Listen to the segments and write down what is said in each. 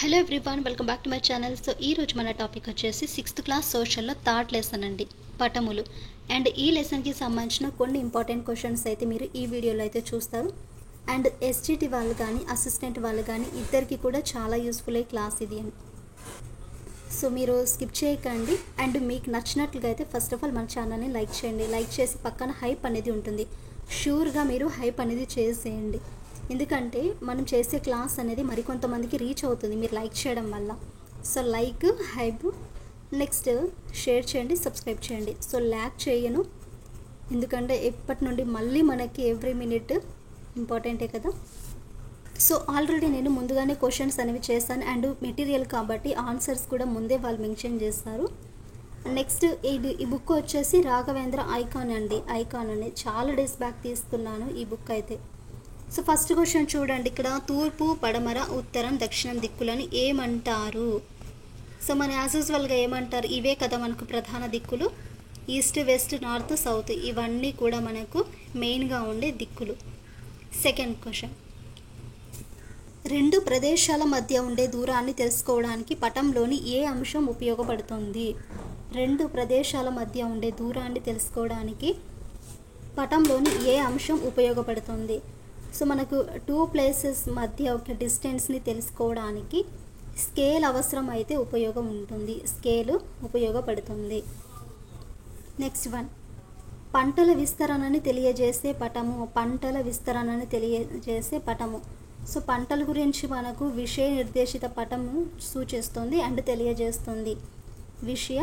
Hello everyone, welcome back to my channel. So ఈ రోజు మన టాపిక్ వచ్చేసి 6th క్లాస్ సోషల్లో థర్డ్ లెసన్ అండి, పటములు. అండ్ ఈ లెసన్కి సంబంధించిన కొన్ని ఇంపార్టెంట్ క్వశ్చన్స్ అయితే మీరు ఈ వీడియోలో అయితే చూస్తారు. అండ్ ఎస్జిటి వాళ్ళు కానీ అసిస్టెంట్ వాళ్ళు కానీ ఇద్దరికి కూడా చాలా యూస్ఫుల్ అయ్యే క్లాస్ ఇది అని. సో మీరు స్కిప్ చేయకండి. అండ్ మీకు నచ్చినట్లుగా అయితే ఫస్ట్ ఆఫ్ ఆల్ మన ఛానల్ని లైక్ చేయండి. లైక్ చేసి పక్కన హైప్ అనేది ఉంటుంది, షూర్గా మీరు హైప్ అనేది చేసేయండి. ఎందుకంటే మనం చేసే క్లాస్ అనేది మరికొంతమందికి రీచ్ అవుతుంది మీరు లైక్ చేయడం వల్ల. So like, hype, next share చేయండి, సబ్స్క్రైబ్ చేయండి. సో ల్యాక్ చేయను, ఎందుకంటే ఎప్పటి నుండి మళ్ళీ మనకి ఎవ్రీ మినిట్ ఇంపార్టెంటే కదా. సో ఆల్రెడీ నేను ముందుగానే క్వశ్చన్స్ అనేవి చేశాను. అండ్ మెటీరియల్ కాబట్టి ఆన్సర్స్ కూడా ముందే వాళ్ళు మెన్షన్ చేస్తారు. నెక్స్ట్ ఈ బుక్ వచ్చేసి రాఘవేంద్ర ఐకాన్ అండి. ఐకాన్ అనేది చాలా డేస్ బ్యాక్ తీసుకున్నాను ఈ బుక్ అయితే. సో ఫస్ట్ క్వశ్చన్ చూడండి, ఇక్కడ తూర్పు, పడమర, ఉత్తరం, దక్షిణం దిక్కులను ఏమంటారు? సో మన యాజ్ యూజువల్గా ఏమంటారు, ఇవే కదా మనకు ప్రధాన దిక్కులు. ఈస్ట్, వెస్ట్, నార్త్, సౌత్ ఇవన్నీ కూడా మనకు మెయిన్గా ఉండే దిక్కులు. సెకండ్ క్వశ్చన్, రెండు ప్రదేశాల మధ్య ఉండే దూరాన్ని తెలుసుకోవడానికి పటంలోని ఏ అంశం ఉపయోగపడుతుంది? రెండు ప్రదేశాల మధ్య ఉండే దూరాన్ని తెలుసుకోవడానికి పటంలోని ఏ అంశం ఉపయోగపడుతుంది? సో మనకు టూ ప్లేసెస్ మధ్య ఒక డిస్టెన్స్ని తెలుసుకోవడానికి స్కేల్ అవసరం అయితే ఉపయోగం ఉంటుంది, స్కేలు ఉపయోగపడుతుంది. నెక్స్ట్ వన్, పంటల విస్తరణని తెలియజేసే పటము. పంటల విస్తరణని తెలియజేసే పటము. సో పంటల గురించి మనకు విషయ నిర్దేశిత పటము సూచిస్తుంది అండ్ తెలియజేస్తుంది. విషయ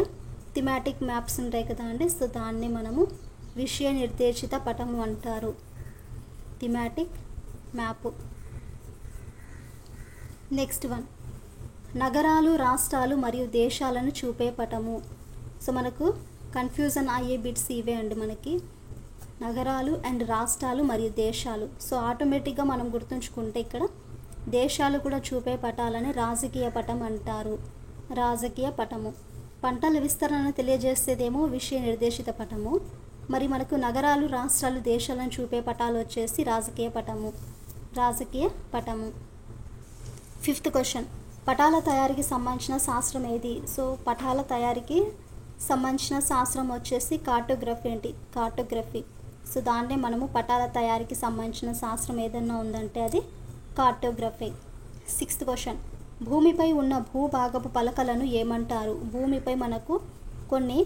థిమాటిక్ మ్యాప్స్ ఉంటాయి కదా అండి, సో దాన్ని మనము విషయ నిర్దేశిత పటము అంటారు, థిమాటిక్ మ్యాప్. నెక్స్ట్ వన్, నగరాలు, రాష్ట్రాలు మరియు దేశాలను చూపే పటము. సో మనకు కన్ఫ్యూజన్ అయ్యే బిట్స్ ఇవే అండి మనకి, నగరాలు అండ్ రాష్ట్రాలు మరియు దేశాలు. సో ఆటోమేటిక్గా మనం గుర్తుంచుకుంటే ఇక్కడ దేశాలు కూడా చూపే పటాలని రాజకీయ పటం అంటారు, రాజకీయ పటము. పంటల విస్తరణను తెలియజేసేదేమో విషయ నిర్దేశిత పటము. మరి మనకు నగరాలు, రాష్ట్రాలు, దేశాలను చూపే పటాలు వచ్చేసి రాజకీయ పటము, రాజకీయ పటము. ఫిఫ్త్ క్వశ్చన్, పటాల తయారీకి సంబంధించిన శాస్త్రం ఏది? సో పటాల తయారీకి సంబంధించిన శాస్త్రం వచ్చేసి కార్టోగ్రఫీ ఏంటి, కార్టోగ్రఫీ. సో దాన్నే మనము పటాల తయారీకి సంబంధించిన శాస్త్రం ఏదన్నా ఉందంటే అది కార్టోగ్రఫీ. సిక్స్త్ క్వశ్చన్, భూమిపై ఉన్న భూభాగపు పలకలను ఏమంటారు? భూమిపై మనకు కొన్ని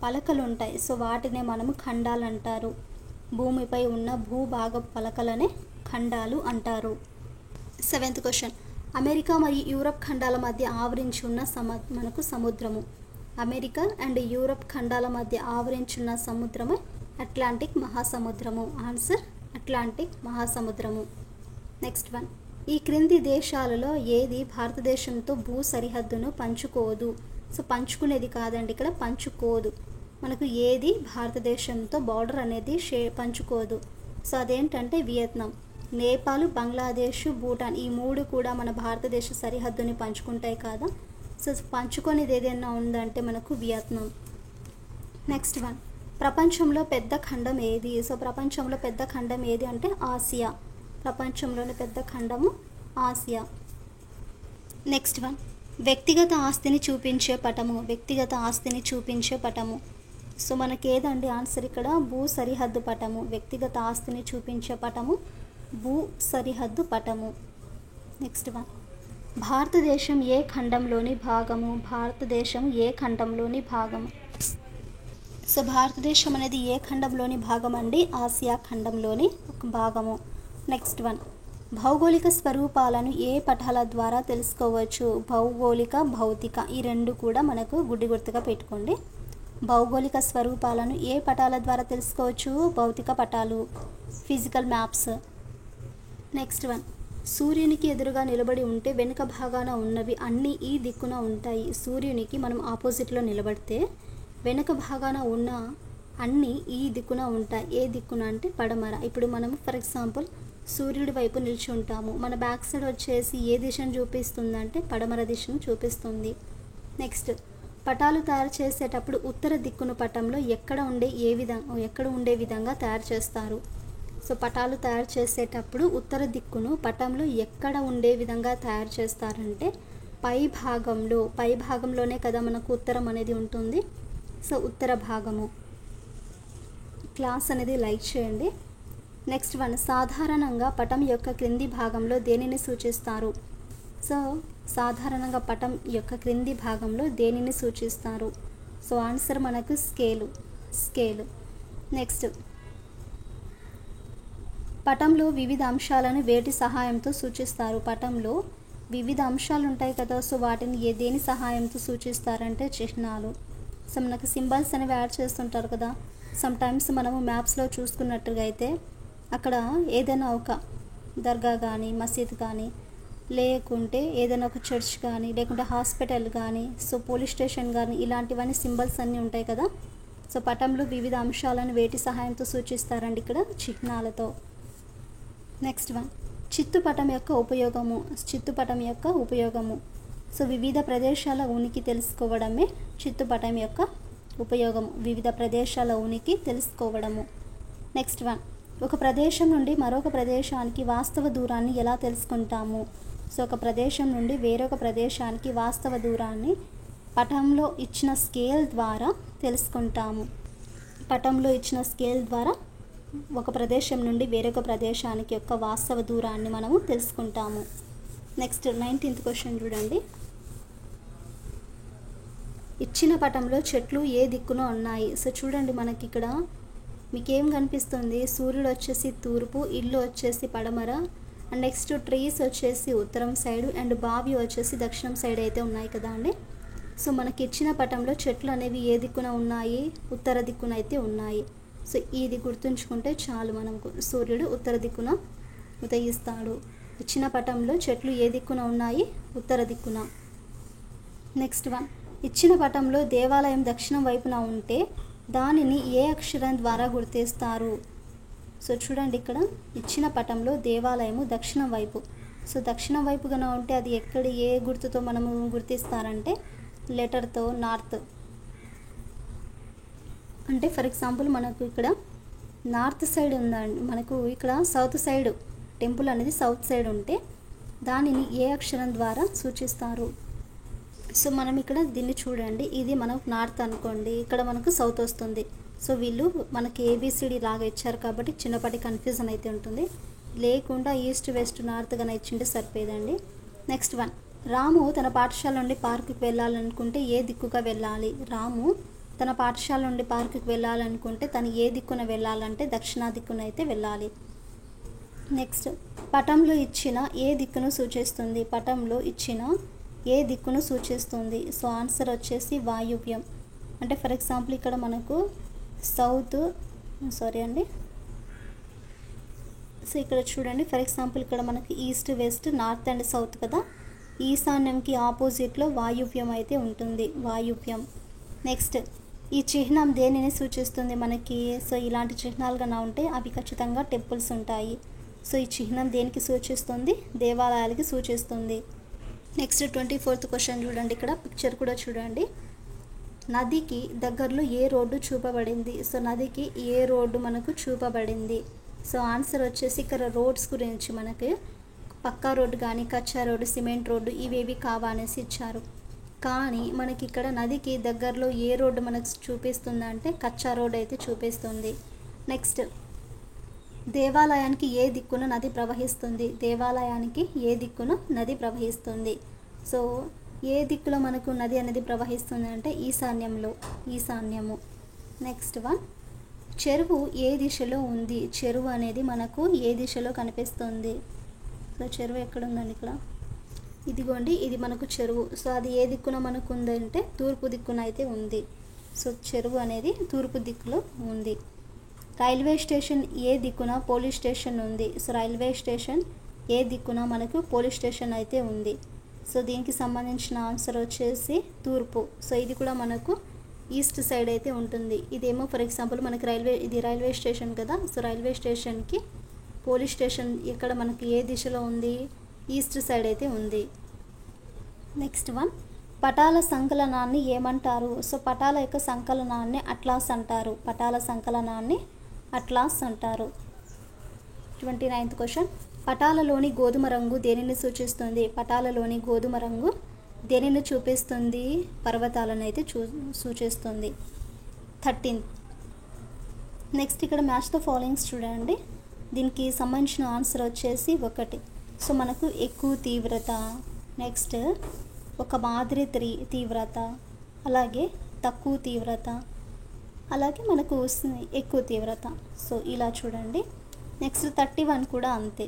పలకలు ఉంటాయి, సో వాటినే మనము ఖండాలు అంటారు. భూమిపై ఉన్న భూభాగపు పలకలనే ఖండాలు అంటారు. సెవెంత్ క్వశ్చన్, అమెరికా మరియు యూరప్ ఖండాల మధ్య ఆవరించి ఉన్న మనకు సముద్రము. అమెరికా అండ్ యూరప్ ఖండాల మధ్య ఆవరించి ఉన్న సముద్రము అట్లాంటిక్ మహాసముద్రము. ఆన్సర్ అట్లాంటిక్ మహాసముద్రము. నెక్స్ట్ వన్, ఈ క్రింది దేశాలలో ఏది భారతదేశంతో భూ సరిహద్దును పంచుకోదు? సో పంచుకునేది కాదండి, ఇక్కడ పంచుకోదు. మనకు ఏది భారతదేశంతో బార్డర్ అనేది పంచుకోదు. సో అదేంటంటే వియత్నాం. నేపాల్, బంగ్లాదేశ్, భూటాన్ ఈ మూడు కూడా మన భారతదేశ సరిహద్దుని పంచుకుంటాయి కదా. సో పంచుకునేది ఏదైనా ఉందంటే మనకు వియత్నాం. నెక్స్ట్ వన్, ప్రపంచంలో పెద్ద ఖండం ఏది? సో ప్రపంచంలో పెద్ద ఖండం ఏది అంటే ఆసియా. ప్రపంచంలోని పెద్ద ఖండము ఆసియా. నెక్స్ట్ వన్, వ్యక్తిగత ఆస్తిని చూపించే పటము. వ్యక్తిగత ఆస్తిని చూపించే పటము. సో మనకి ఏదండి ఆన్సర్ ఇక్కడ భూ సరిహద్దు పటము. వ్యక్తిగత ఆస్తిని చూపించే పటము భూ సరిహద్దు పటము. నెక్స్ట్ వన్, భారతదేశం ఏ ఖండంలోని భాగము? భారతదేశం ఏ ఖండంలోని భాగము? సో భారతదేశం అనేది ఏ ఖండంలోని భాగం అండి? ఆసియా ఖండంలోని ఒక భాగము. నెక్స్ట్ వన్, భౌగోళిక స్వరూపాలను ఏ పటాల ద్వారా తెలుసుకోవచ్చు? భౌగోళిక, భౌతిక ఈ రెండు కూడా మనకు గుడ్డి గుర్తుగా పెట్టుకోండి. భౌగోళిక స్వరూపాలను ఏ పటాల ద్వారా తెలుసుకోవచ్చు? భౌతిక పటాలు, ఫిజికల్ మ్యాప్స్. నెక్స్ట్ వన్, సూర్యునికి ఎదురుగా నిలబడి ఉంటే వెనుక భాగాన ఉన్నవి అన్నీ ఈ దిక్కున ఉంటాయి. సూర్యునికి మనం ఆపోజిట్లో నిలబడితే వెనుక భాగాన ఉన్న అన్నీ ఈ దిక్కున ఉంటాయి. ఏ దిక్కున అంటే పడమర. ఇప్పుడు మనం ఫర్ ఎగ్జాంపుల్ సూర్యుడి వైపు నిలిచి ఉంటాము, మన బ్యాక్ సైడ్ వచ్చేసి ఏ దిశను చూపిస్తుందంటే పడమర దిశను చూపిస్తుంది. నెక్స్ట్, పటాలు తయారు చేసేటప్పుడు ఉత్తర దిక్కును పటంలో ఎక్కడ ఉండే విధంగా తయారు చేస్తారు? సో పటాలు తయారు చేసేటప్పుడు ఉత్తర దిక్కును పటంలో ఎక్కడ ఉండే విధంగా తయారు చేస్తారంటే పై భాగంలోనే కదా మనకు ఉత్తరం అనేది ఉంటుంది. సో ఉత్తర భాగము. క్లాస్ అనేది లైక్ చేయండి. నెక్స్ట్ వన్, సాధారణంగా పటం యొక్క క్రింది భాగంలో దేనిని సూచిస్తారు? సో సాధారణంగా పటం యొక్క క్రింది భాగంలో దేనిని సూచిస్తారు? సో ఆన్సర్ మనకు స్కేలు. నెక్స్ట్, పటంలో వివిధ అంశాలను వేటి సహాయంతో సూచిస్తారు? పటంలో వివిధ అంశాలు ఉంటాయి కదా, సో వాటిని దేని సహాయంతో సూచిస్తారంటే చిహ్నాలు. సో మనకు సింబల్స్ అనేవి యాడ్ చేస్తుంటారు కదా. సమ్ టైమ్స్ మనము మ్యాప్స్లో చూసుకున్నట్టుగా అయితే అక్కడ ఏదైనా ఒక దర్గా కానీ, మసీద్ కానీ, లేకుంటే ఏదైనా ఒక చర్చ్ కానీ, లేకుంటే హాస్పిటల్ కానీ, సో పోలీస్ స్టేషన్ కానీ, ఇలాంటివన్నీ సింబల్స్ అన్నీ ఉంటాయి కదా. సో పటంలో వివిధ అంశాలను వేటి సహాయంతో సూచిస్తారండి? ఇక్కడ చిహ్నాలతో. నెక్స్ట్ వన్, చిత్తుపటం యొక్క ఉపయోగము. సో వివిధ ప్రదేశాల ఉనికి తెలుసుకోవడమే చిత్తుపటం యొక్క ఉపయోగము. వివిధ ప్రదేశాల ఉనికి తెలుసుకోవడము. నెక్స్ట్ వన్, ఒక ప్రదేశం నుండి మరొక ప్రదేశానికి వాస్తవ దూరాన్ని ఎలా తెలుసుకుంటాము? సో ఒక ప్రదేశం నుండి వేరొక ప్రదేశానికి వాస్తవ దూరాన్ని పటంలో ఇచ్చిన స్కేల్ ద్వారా తెలుసుకుంటాము. పటంలో ఇచ్చిన స్కేల్ ద్వారా ఒక ప్రదేశం నుండి వేరొక ప్రదేశానికి యొక్క వాస్తవ దూరాన్ని మనము తెలుసుకుంటాము. నెక్స్ట్ 19th క్వశ్చన్ చూడండి. ఇచ్చిన పటంలో చెట్లు ఏ దిక్కున ఉన్నాయి? సో చూడండి, మనకి ఇక్కడ మీకేం కనిపిస్తుంది? సూర్యుడు వచ్చేసి తూర్పు, ఇల్లు వచ్చేసి పడమర, అండ్ నెక్స్ట్ ట్రీస్ వచ్చేసి ఉత్తరం సైడు, అండ్ బావి వచ్చేసి దక్షిణం సైడ్ అయితే ఉన్నాయి కదా అండి. సో మనకి ఇచ్చిన పటంలో చెట్లు అనేవి ఏ దిక్కున ఉన్నాయి? ఉత్తర దిక్కున అయితే ఉన్నాయి. సో ఇది గుర్తుంచుకుంటే చాలు మనకు. సూర్యుడు ఉత్తర దిక్కున ఉదయిస్తాడు. ఇచ్చిన పటంలో చెట్లు ఏ దిక్కున ఉన్నాయి? ఉత్తర దిక్కున. నెక్స్ట్ వన్, ఇచ్చిన పటంలో దేవాలయం దక్షిణం వైపున ఉంటే దానిని ఏ అక్షరం ద్వారా గుర్తిస్తారు? సో చూడండి, ఇక్కడ ఇచ్చిన పటంలో దేవాలయము దక్షిణం వైపు. సో దక్షిణం వైపుగా ఉంటే అది ఏ గుర్తుతో మనము గుర్తిస్తారంటే లెటర్తో నార్త్. అంటే ఫర్ ఎగ్జాంపుల్ మనకు ఇక్కడ నార్త్ సైడ్ ఉందండి, మనకు ఇక్కడ సౌత్ సైడ్ టెంపుల్ అనేది సౌత్ సైడ్ ఉంటే దానిని ఏ అక్షరం ద్వారా సూచిస్తారు? సో మనం ఇక్కడ దీన్ని చూడండి, ఇది మనకు నార్త్ అనుకోండి, ఇక్కడ మనకు సౌత్ వస్తుంది. సో వీళ్ళు మనకి ఏబిసిడి లాగా ఇచ్చారు కాబట్టి చిన్నపాటి కన్ఫ్యూజన్ అయితే ఉంటుంది. లేకుండా ఈస్ట్ వెస్ట్ నార్త్ గానే ఇచ్చింటే సరిపోయేదండి. నెక్స్ట్ వన్, రాము తన పాఠశాల నుండి పార్కుకి వెళ్ళాలనుకుంటే ఏ దిక్కుగా వెళ్ళాలి? రాము తన పాఠశాల నుండి పార్కుకి వెళ్ళాలనుకుంటే తను ఏ దిక్కున వెళ్ళాలంటే దక్షిణ దిక్కున అయితే వెళ్ళాలి. నెక్స్ట్, పటంలో ఇచ్చిన ఏ దిక్కును సూచిస్తుంది? పటంలో ఇచ్చిన ఏ దిక్కును సూచిస్తుంది? సో ఆన్సర్ వచ్చేసి వాయువ్యం. అంటే ఫర్ ఎగ్జాంపుల్ ఇక్కడ మనకు సో ఇక్కడ చూడండి, ఫర్ ఎగ్జాంపుల్ ఇక్కడ మనకి east west north and south కదా. ఈశాన్యంకి ఆపోజిట్లో వాయువ్యం అయితే ఉంటుంది, వాయువ్యం. నెక్స్ట్, ఈ చిహ్నం దేనిని సూచిస్తుంది మనకి? సో ఇలాంటి చిహ్నాలుగా ఉంటే అవి ఖచ్చితంగా టెంపుల్స్ ఉంటాయి. సో ఈ చిహ్నం దేనికి సూచిస్తుంది? దేవాలయాలకి సూచిస్తుంది. నెక్స్ట్ 24th క్వశ్చన్ చూడండి, ఇక్కడ పిక్చర్ కూడా చూడండి. నదికి దగ్గరలో ఏ రోడ్డు చూపబడింది? సో నదికి ఏ రోడ్డు మనకు చూపబడింది? సో ఆన్సర్ వచ్చేసి ఇక్కడ రోడ్స్ గురించి మనకి పక్కా రోడ్డు కానీ, కచ్చా రోడ్డు, సిమెంట్ రోడ్డు ఇవేవి కావనేసి ఇచ్చారు. కానీ మనకి ఇక్కడ నదికి దగ్గరలో ఏ రోడ్డు మనకు చూపిస్తుంది అంటే కచ్చా రోడ్ అయితే చూపిస్తుంది. నెక్స్ట్, దేవాలయానికి ఏ దిక్కున నది ప్రవహిస్తుంది? దేవాలయానికి ఏ దిక్కున నది ప్రవహిస్తుంది? సో ఏ దిక్కులో మనకు నది అనేది ప్రవహిస్తుంది అంటే ఈశాన్యము. నెక్స్ట్ వన్, చెరువు ఏ దిశలో ఉంది? చెరువు అనేది మనకు ఏ దిశలో కనిపిస్తుంది? సో చెరువు ఎక్కడ ఉందండి? ఇక్కడ ఇదిగోండి, ఇది మనకు చెరువు. సో అది ఏ దిక్కున మనకు ఉందంటే తూర్పు దిక్కున అయితే ఉంది. సో చెరువు అనేది తూర్పు దిక్కులో ఉంది. రైల్వే స్టేషన్ ఏ దిక్కున పోలీస్ స్టేషన్ ఉంది? సో రైల్వే స్టేషన్ ఏ దిక్కున మనకు పోలీస్ స్టేషన్ అయితే ఉంది. సో దీనికి సంబంధించిన ఆన్సర్ వచ్చేసి తూర్పు. సో ఇది కూడా మనకు ఈస్ట్ సైడ్ అయితే ఉంటుంది. ఇదేమో ఫర్ ఎగ్జాంపుల్ మనకి ఇది రైల్వే స్టేషన్ కదా. సో రైల్వే స్టేషన్కి పోలీస్ స్టేషన్ ఇక్కడ మనకి ఏ దిశలో ఉంది? ఈస్ట్ సైడ్ అయితే ఉంది. నెక్స్ట్ వన్, పటాల సంకలనాన్ని ఏమంటారు? సో పటాల యొక్క సంకలనాన్ని అట్లాస్ అంటారు. పటాల సంకలనాన్ని అట్లాస్ అంటారు. 29th క్వశ్చన్, పటాలలోని గోధుమ రంగు దేనిని సూచిస్తుంది? పటాలలోని గోధుమ రంగు దేనిని చూపిస్తుంది? పర్వతాలను అయితే సూచిస్తుంది. 13th. నెక్స్ట్ ఇక్కడ మ్యాచ్ ద ఫాలోయింగ్స్ చూడండి. దీనికి సంబంధించిన ఆన్సర్ వచ్చేసి 1. సో మనకు ఎక్కువ తీవ్రత, నెక్స్ట్ ఒక మాదిరి తీవ్రత, అలాగే తక్కువ తీవ్రత, అలాగే మనకు ఎక్కువ తీవ్రత. సో ఇలా చూడండి. నెక్స్ట్ 31 కూడా అంతే.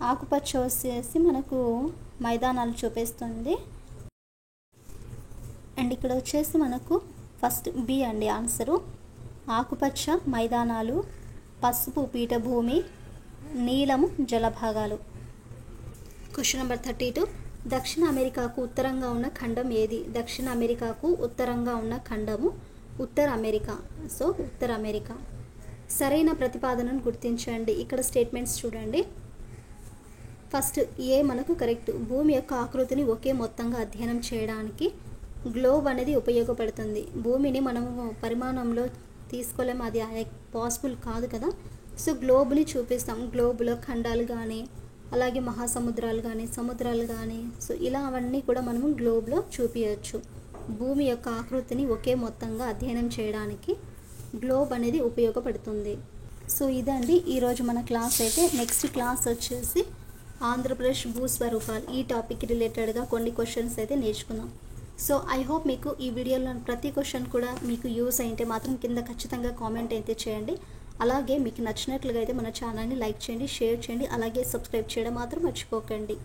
ఆకుపచ్చ వచ్చేసి మనకు మైదానాలు చూపిస్తుంది. అండ్ ఇక్కడ వచ్చేసి మనకు ఫస్ట్ బి అండి ఆన్సరు. ఆకుపచ్చ మైదానాలు, పసుపు పీఠభూమి, నీలము జలభాగాలు. Question number 32. దక్షిణ అమెరికాకు ఉత్తరంగా ఉన్న ఖండం ఏది? దక్షిణ అమెరికాకు ఉత్తరంగా ఉన్న ఖండము ఉత్తర అమెరికా. సో ఉత్తర అమెరికా. సరైన ప్రతిపాదనను గుర్తించండి. ఇక్కడ స్టేట్మెంట్స్ చూడండి. ఫస్ట్ ఏ మనకు కరెక్ట్. భూమి యొక్క ఆకృతిని ఒకే మొత్తంగా అధ్యయనం చేయడానికి గ్లోబ్ అనేది ఉపయోగపడుతుంది. భూమిని మనము పరిమాణంలో తీసుకోలేము, అది పాసిబుల్ కాదు కదా. సో గ్లోబ్ని చూపిస్తాం. గ్లోబ్లో ఖండాలు కానీ, అలాగే మహాసముద్రాలు కానీ, సముద్రాలు కానీ, సో ఇలా అవన్నీ కూడా మనము గ్లోబ్లో చూపించవచ్చు. భూమి యొక్క ఆకృతిని ఒకే మొత్తంగా అధ్యయనం చేయడానికి గ్లోబ్ అనేది ఉపయోగపడుతుంది. సో ఇదండి ఈరోజు మన క్లాస్ అయితే. నెక్స్ట్ క్లాస్ వచ్చేసి ఆంధ్రప్రదేశ్ భూస్వరూపాలు, ఈ టాపిక్ రిలేటెడ్గా కొన్ని క్వశ్చన్స్ అయితే నేర్చుకుందాం. సో ఐ హోప్ మీకు ఈ వీడియోలో ప్రతి క్వశ్చన్ కూడా మీకు యూస్ అయితే మాత్రం కింద ఖచ్చితంగా కామెంట్ అయితే చేయండి. అలాగే మీకు నచ్చినట్లుగా అయితే మన ఛానల్ని లైక్ చేయండి, షేర్ చేయండి, అలాగే సబ్స్క్రైబ్ చేయడం మాత్రం మర్చిపోకండి.